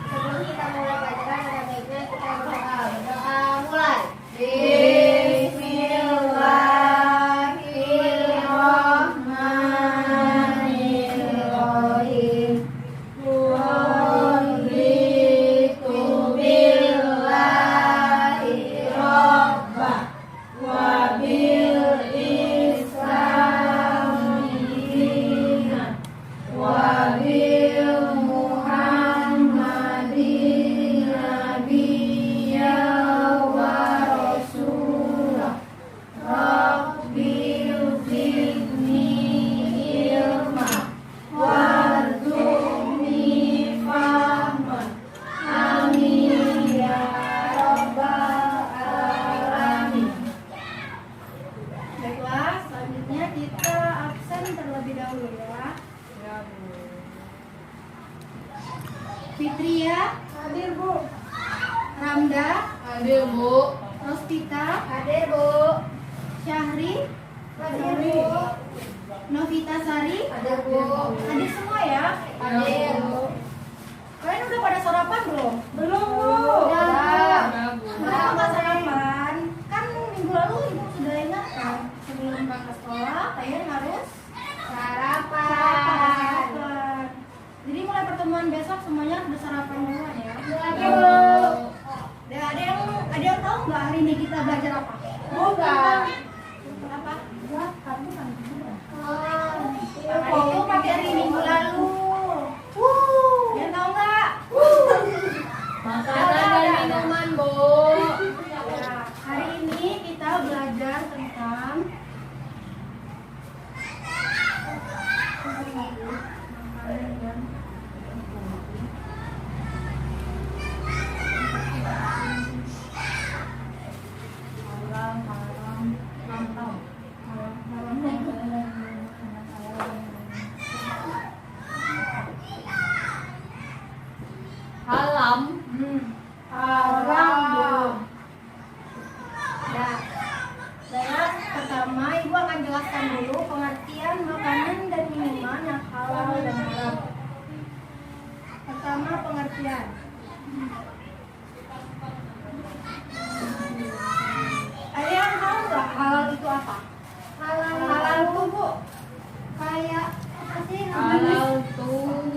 sebelum kita mulai pelajaran ada baiknya kita berdoa. Berdoa mulai. Bismillahirrahmanirrahim. Raditu billahi rabba wa bil islami dinan wa bil muhammadin nabiyya wa rasulah. Rabbil zidni ilma warzuqni fahman. Amin ya rabbal alamin. Baiklah, selanjutnya kita absen terlebih dahulu ya. Fitria hadir Bu. Ramda Hadir, Bu. Rospita hadir Bu. Syahri hadir Bu. Novita Sari Hadir, Bu. hadir semua ya. Hadir. Kalian udah pada sarapan belum? Belum, Bu. Udah. Udah, Bu. Kenapa nggak sarapan? Kan minggu lalu Ibu sudah ingatkan sebelum berangkat sekolah kalian harus sarapan. Jadi mulai pertemuan besok semuanya udah sarapan duluan ya. Ada yang tahu nggak hari ini kita belajar apa? Bukan. Apa? Itu materi minggu lalu. Yang tahu nggak? Makanan dan minuman, Bu. Ya, hari ini kita belajar tentang makanan dan Halam. haram. Nah, pertama Ibu akan jelaskan dulu pengertian makanan dan minuman yang halal dan haram. Pertama pengertian. Ada yang tahu nggak halal itu apa? Halal itu Bu kayak apa sih? Halal tuh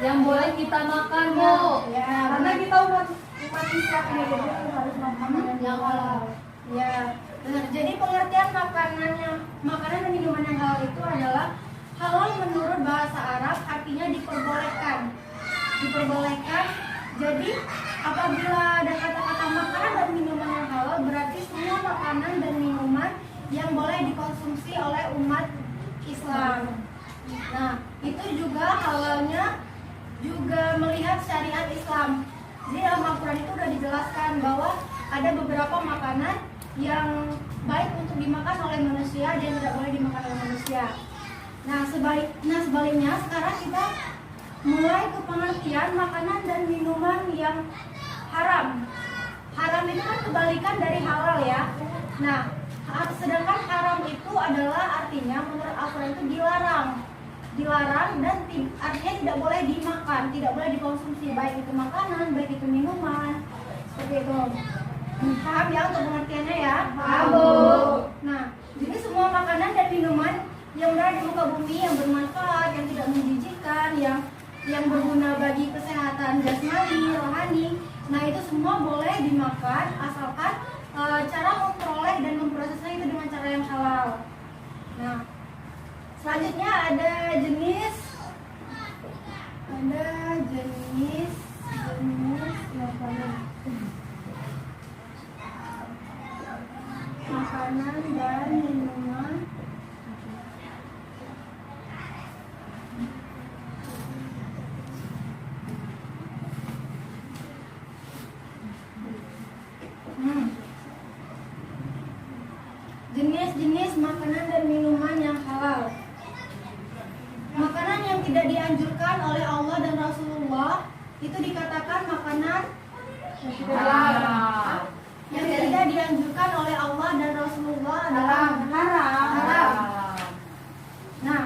yang boleh kita makan, Bu. Ya, karena kita umat Islam ya, jadi harus makan yang halal. Ya, benar. Jadi pengertian makanan dan minuman yang halal itu adalah halal menurut bahasa Arab artinya diperbolehkan. Diperbolehkan. Jadi apabila ada kata-kata makanan dan minuman yang halal berarti semua makanan dan minuman yang boleh dikonsumsi oleh umat Islam. Nah, itu juga halalnya juga melihat syariat Islam. Jadi dalam Al-Quran itu sudah dijelaskan bahwa ada beberapa makanan yang baik untuk dimakan oleh manusia dan tidak boleh dimakan oleh manusia. Nah sebaliknya sekarang kita mulai ke pengertian makanan dan minuman yang haram. Haram itu kan kebalikan dari halal ya. Nah sedangkan haram itu adalah artinya menurut Al-Quran itu dilarang dan artinya tidak boleh dimakan, tidak boleh dikonsumsi, baik itu makanan, baik itu minuman, seperti itu. Paham ya untuk pengertiannya ya? Paham. Nah, jadi semua makanan dan minuman yang berada di muka bumi yang bermanfaat, yang tidak menjijikkan, yang berguna bagi kesehatan jasmani, rohani, nah itu semua boleh dimakan asalkan cara memperoleh dan memprosesnya itu dengan cara yang halal. Nah, selanjutnya ada jenis makanan dan minuman jenis-jenis makanan dan minuman yang halal. Makanan yang tidak dianjurkan oleh Allah dan Rasulullah itu dikatakan makanan Halal. yang tidak dianjurkan oleh Allah dan Rasulullah adalah haram. Nah,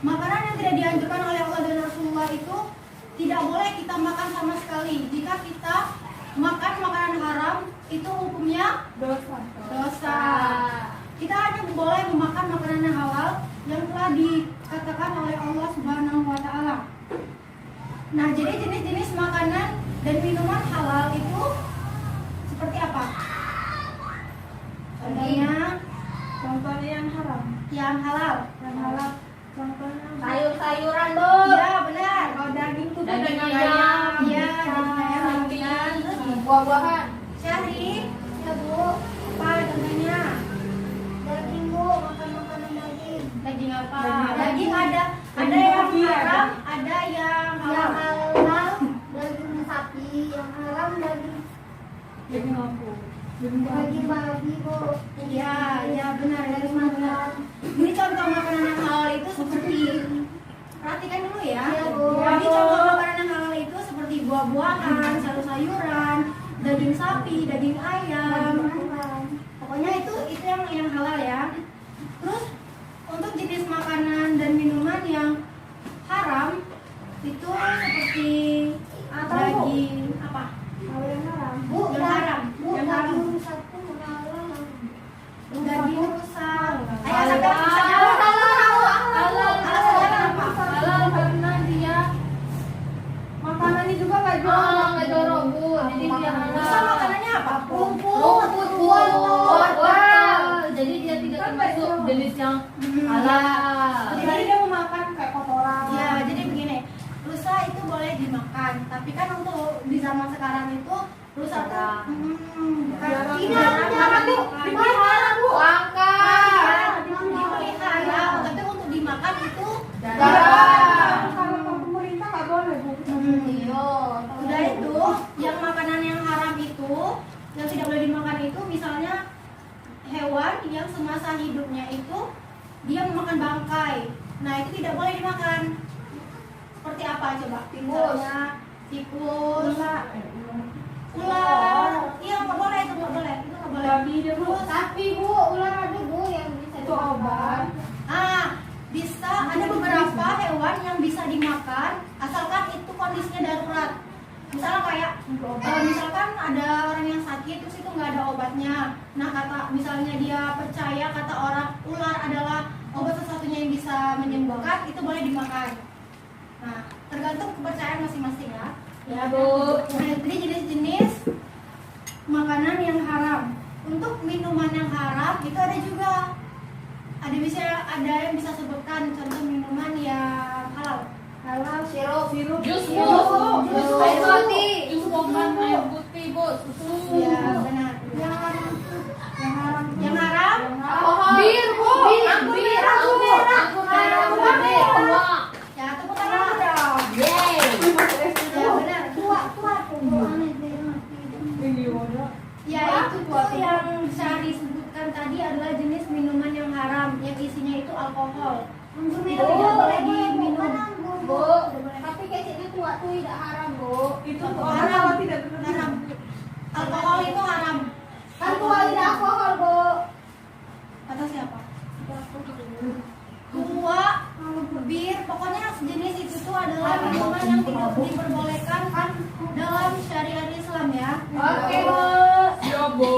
makanan yang tidak dianjurkan oleh Allah dan Rasulullah itu tidak tidak boleh kita makan sama sekali. Jika kita makan makanan haram, itu hukumnya dosa. Kita hanya boleh memakan makanan yang halal yang telah dikatakan oleh Allah Subhanahu wa taala. Nah, jadi jenis-jenis makanan dan minuman halal itu seperti apa? Contohnya yang haram. Yang halal. Contohnya Sayur-sayuran, Bu. iya benar. Kalau daging tuh Daging ayam. Iya, daging ayam, ikan, terus Buah-buahan. Syahri, ya Bu, apa contohnya? daging Bu, makan makanan daging. Daging apa? Daging Daging ada Daging yang sapi ada. haram, ada yang Yang halal. halal daging sapi, yang haram daging daging babi Bu. Iya, iya benar, dari benar. Ini contoh makanan yang halal itu seperti, perhatikan dulu ya. Iya, Bu. Jadi contoh makanan yang halal itu seperti buah-buahan, sayur-sayuran, daging sapi, daging ayam. Pokoknya itu yang halal ya. Terus untuk jenis makanan dan minuman yang haram itu seperti daging apa? Kalau yang haram Bu, Yang haram. Bu, Yang haram. daging satu halal. Daging rusa. Ayo Halal. sampai alasannya apa? Alasannya kenapa? Halal karena dia Makanannya juga nggak nggak jorok, Bu. Jadi dia Rusa halal. makanannya apa? Rumput, Bu. Wortel. Jadi dia tidak termasuk jenis yang halal. Jadi dia mau makan kayak kotoran. Ya, jadi begini. Rusa itu boleh dimakan, tapi kan untuk di zaman sekarang itu rusa tuh bukan Jangan Bu, dipelihara Bu. Langka. dipelihara, tapi untuk dimakan itu Jarang. Kalau pemerintah nggak boleh Bu. Iya. udah itu yang makanan yang haram itu yang tidak boleh dimakan itu misalnya hewan yang semasa hidupnya itu dia memakan bangkai. Nah, itu tidak boleh dimakan. Seperti apa coba? Misalnya tikus, ular. Iya, nggak boleh, itu nggak boleh. Itu nggak boleh. Babi dia Bu. Tapi Bu, ular ada Bu yang bisa Itu obat. Bisa ada beberapa hewan yang bisa dimakan asalkan itu kondisinya darurat. Misalnya kayak misalkan ada orang yang sakit terus itu nggak ada obatnya. Nah, misalnya dia percaya kata orang ular adalah obat satu-satunya yang bisa menyembuhkan, itu boleh dimakan. Nah, tergantung kepercayaan masing-masing ya. Ya, Bu. Nah, jadi jenis-jenis makanan yang haram. Untuk minuman yang haram itu ada juga. Ada yang bisa sebutkan contoh minuman yang halal. halal sirup. Jus, Bu. Jus Air Bu. putih. Jus bokan, air putih, Bu. Susu. Ya, benar. Yang haram. Yang haram. Yang haram? Alkohol. Bir, Bu. Bir, Bir. anggur merah. Anggur merah. Bir. Tua. Ya, tepuk tangan dong. Yeay. Ya, benar. Tua tuh Bu, aneh deh mati. Ya, itu tuh yang Syahri sebutkan tadi adalah jenis minuman yang haram, yang isinya itu alkohol. Anggur Itu merah tidak boleh Bu, diminum. bukan anggur Bu. Bu. Tapi kayaknya tua tuh tidak haram Bu. Itu haram. Haram. Alkohol itu haram. Kan tua tidak alkohol Bu. Kata siapa? Tua, bir, pokoknya sejenis itu tuh adalah minuman yang tidak diperbolehkan kan dalam syariat Islam ya. Oke, Bu. Siap, Bu.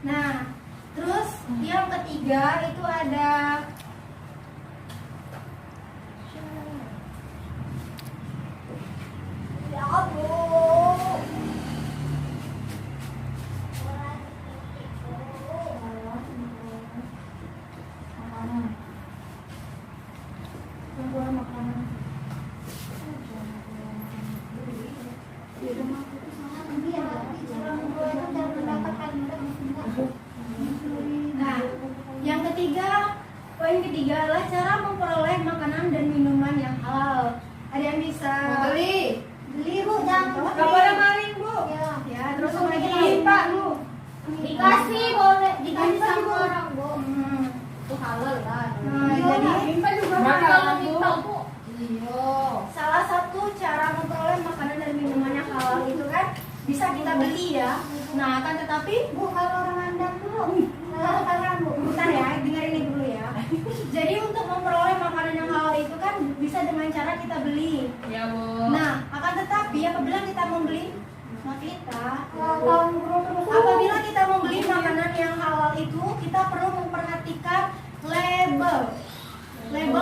Nah, terus yang ketiga itu ada Ya Bu. Nah, yang ketiga, poin ketiga adalah cara memperoleh makanan dan minuman yang halal. Ada yang bisa Beli. Beli Bu, jangan Nggak boleh maling, Bu. Ya. Ya, terus apa lagi? Lu. Dikasih boleh, dikasih Minta, sama Bu. orang Bu. Itu halal lah. Nah, Iya, jadi minta juga Berarti halal, kalau Bu. minta, Bu. Iya. salah satu cara memperoleh makanan dan minuman yang halal itu kan bisa kita beli ya. Nah, akan tetapi Bu, kalau orang Andang dulu. Kalau kalian Bu. bentar ya, dengerin ini dulu ya. Jadi untuk memperoleh makanan yang halal itu kan bisa dengan cara kita beli. Ya, Bu. Nah, akan Tapi apabila kita membeli apabila kita membeli makanan yang halal itu, kita perlu memperhatikan label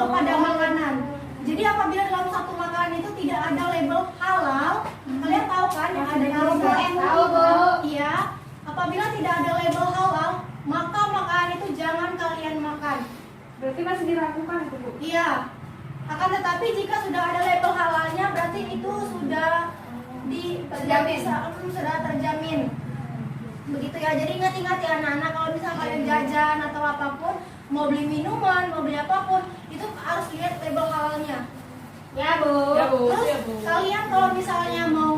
pada makanan. Jadi apabila dalam satu makanan itu tidak ada label halal, kalian tahu kan yang ada tulisan? Tahu, Bu. Iya. Apabila tidak ada label halal, maka makanan itu jangan kalian makan. Berarti masih diragukan itu, Bu? Iya. Akan tetapi jika sudah ada label halalnya, berarti itu sudah Terjamin. sudah terjamin. Begitu ya. Jadi ingat-ingat ya anak-anak, kalau misalnya kalian jajan atau apapun, mau beli minuman, mau beli apapun, itu harus lihat label halalnya. Ya, Bu. Ya, Bu. Terus Ya, Bu. kalian kalau misalnya mau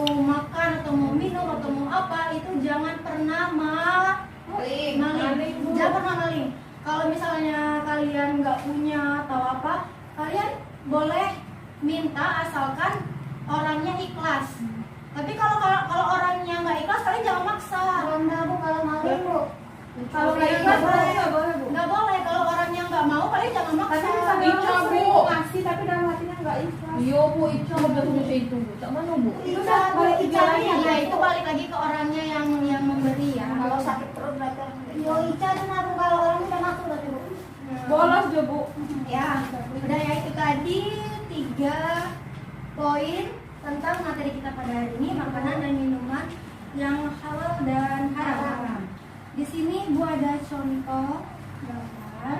makan atau mau minum atau mau apa, itu jangan pernah Maling. maling. Jangan pernah maling. Kalau misalnya kalian nggak punya atau apa, kalian boleh minta asalkan orangnya ikhlas. Tapi kalau orangnya nggak ikhlas, kalian jangan maksa. Bu, kalau maling, Bu. Kalau nggak ikhlas nggak boleh. Kalau orangnya nggak mau, kalian jangan maksa. Tapi misalnya Ica, orang Bu. sering ngasih tapi dalam hatinya nggak ikhlas. Iya Bu, Ica udah punya itu Bu. Tak mana Bu? Itu Udah, balik itu tiga lagi. ya, itu balik lagi ke orangnya yang memberi ya. Kalau sakit perut berarti orang Yo, Ica kenapa kalau orang udah masuk berarti, Bu? Bolos jo, Bu. Ya, udah ya, itu tadi 3 poin tentang materi kita pada hari ini, makanan dan minuman yang halal dan haram. Di sini Bu ada contoh gambar.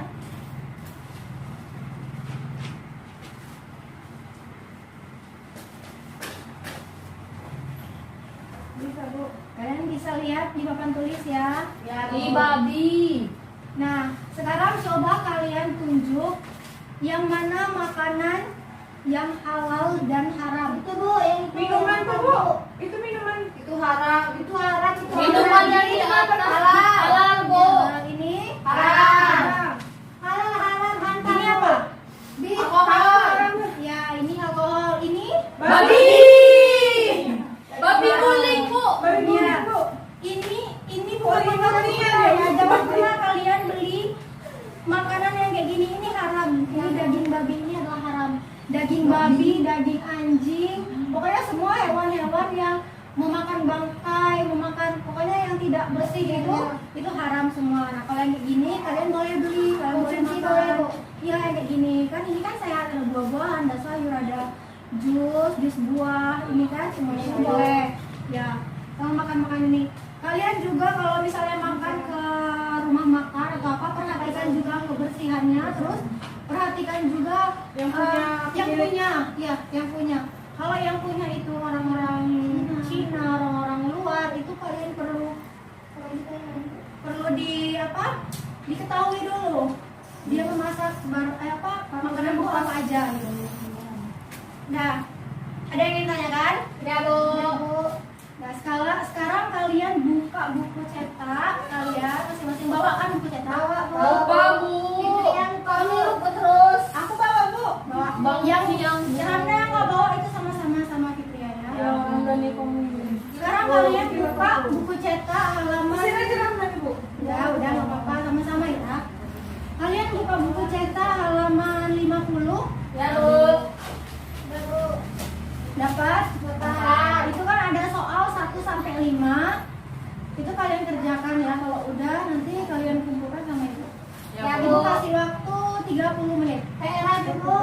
Bisa, Bu. Kalian bisa lihat di papan tulis ya. Ya, Di babi. Nah, sekarang coba kalian tunjuk yang mana makanan yang halal dan haram. Itu, Bu, yang itu. Minuman tuh, Bu. Itu minuman. Itu haram. Itu haram. Itu Minuman yang tidak halal. Halal Bu. Yang ini Haram. Halal, hantar. Ini apa? Alkohol. Ya, ini alkohol. Ini Babi. Babi guling Bu. Babi Iya. guling, Bu. ini bukan Oh, ini makanan ini ya. ya. Jangan pernah kalian beli makanan yang kayak gini, ini haram. Ini daging babi, ini adalah haram. Daging babi, daging anjing, pokoknya semua hewan-hewan yang memakan bangkai, pokoknya yang tidak bersih itu haram semua. Nah, kalau yang kayak gini kalian boleh beli, kalian boleh Konsumsi makan. boleh, Bu. Iya, yang kayak gini kan, ini kan sehat, ada buah-buahan, ada sayur, ada jus buah, ini kan semuanya itu boleh. Ya, kalau makan ini. Kalian juga kalau misalnya makan ke rumah makan atau apa, perhatikan juga kebersihannya, terus perhatikan juga Yang punya. Kalau yang punya itu orang-orang Cina, orang-orang luar, itu kalian perlu diketahui dulu dia memasak makanan bu apa aja gitu. Nah, ada yang ingin tanyakan? Ya, Bu. Nah, sekarang kalian buka buku cetak kalian masing-masing, bawa kan buku cetak? Lupa Bu. Itu yang kami lupa terus. Aku bawa Bu. Bawa. Bang yang yang Randa nggak bawa itu sama Fitria ya. Ya, Randa nih kamu. Sekarang kalian buka buku cetak halaman. Mesin aja Randa nih, Bu. Udah nggak apa-apa, sama-sama ya. Kalian buka buku cetak halaman 50. Ya, Bu. Dapat? Dapat. Itu kan ada soal 1 sampai 5. Itu kalian kerjakan ya. Kalau udah nanti kalian kumpulkan sama ibu. Ya, Ibu Bu. kasih waktu 30 menit. PR aja, Bu.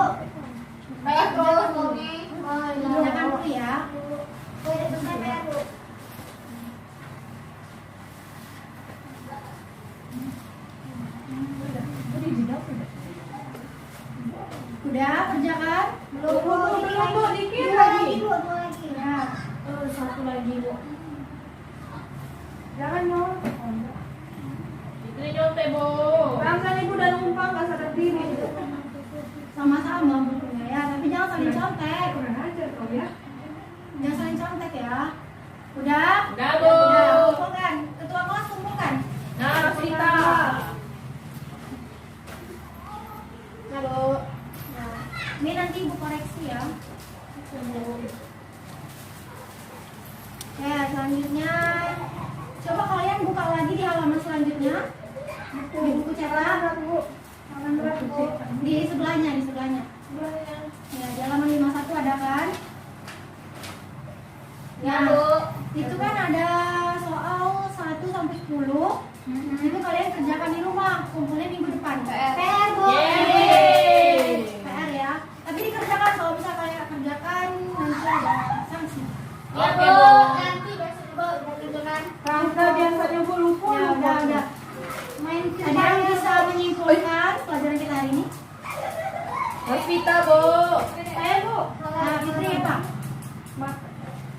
PR terus, Bu. Oh, Kerjakan dulu ya. PR, Bu. Udah kerjakan? Belum, Bu. Belum, Bu. Dikit Dua lagi. lagi, Bu. Dua lagi. Ya. Satu lagi bu. Jangan mau. itu nyontek Bu. Randa ibu udah numpang nggak sadar diri. Sama-sama bukunya ya. Tapi jangan saling contek. Kurang ajar kau ya. Jangan saling contek ya. Udah? Udah, Bu. Udah, kumpulkan. Ketua kelas kumpulkan. Nah, Rosita. Nah, Bu. Nah, ini nanti ibu koreksi ya. Ya, selanjutnya coba kalian buka lagi di halaman selanjutnya. Di buku cetak. Di sebelahnya. Ya, di halaman 51 ada kan? Ya, Nah, Bu. itu kan ada soal 1 sampai 10. Itu kalian kerjakan di rumah, kumpulnya minggu depan. PR, Bu. Yeay. PR ya. Tapi dikerjakan, kalau bisa kalian kerjakan nanti ada sanksi. Ya, Ya, Bu. Bu. Nanti besok juga udah kerjakan. Rangga biasanya Bu lupa. Ya udah. Main Ada yang bisa menyimpulkan pelajaran kita hari ini? Vita, Bu. Saya Bu. Nah, Fitri apa?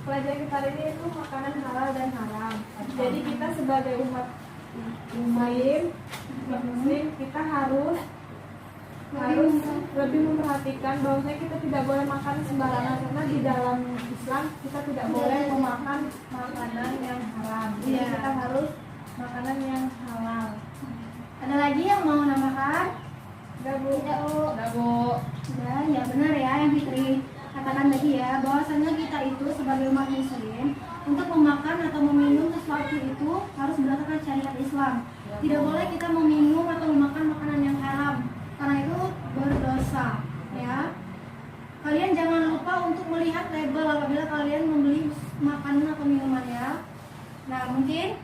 Pelajaran kita hari ini itu makanan halal dan haram. Jadi kita sebagai umat Muslim kita harus lebih memperhatikan bahwasanya kita tidak boleh makan sembarangan, karena di dalam Islam kita tidak boleh memakan makanan yang haram. Jadi Iya. kita harus makanan yang halal. Ada lagi yang mau nambahkan? Enggak, Bu? Udah, Bu. Udah, ya benar ya yang Fitri katakan tadi ya, bahwasanya kita itu sebagai umat muslim untuk memakan atau meminum sesuatu itu harus berdasarkan syariat Islam. Tidak boleh kita meminum atau memakan makanan yang haram, karena itu berdosa ya. Kalian jangan lupa untuk melihat label apabila kalian membeli makanan atau minuman ya. Nah, mungkin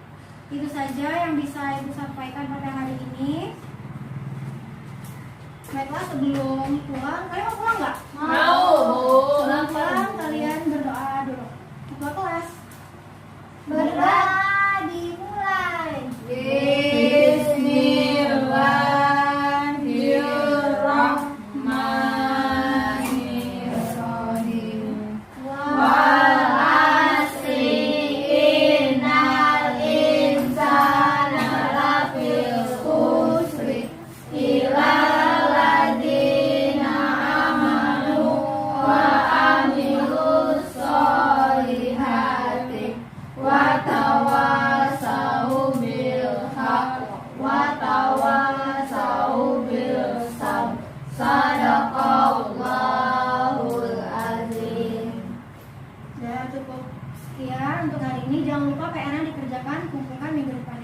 itu saja yang bisa Ibu sampaikan pada hari ini. Baiklah, sebelum pulang, kalian mau pulang nggak? Mau, Bu. Sebelum pulang, kalian berdoa dulu. Ketua kelas. Berdoa dimulai. Bismillahirrahmanirrahim. Sadaqallahul azim. Ya, cukup sekian untuk hari ini. Jangan lupa PR-nya dikerjakan, kumpulkan minggu depan.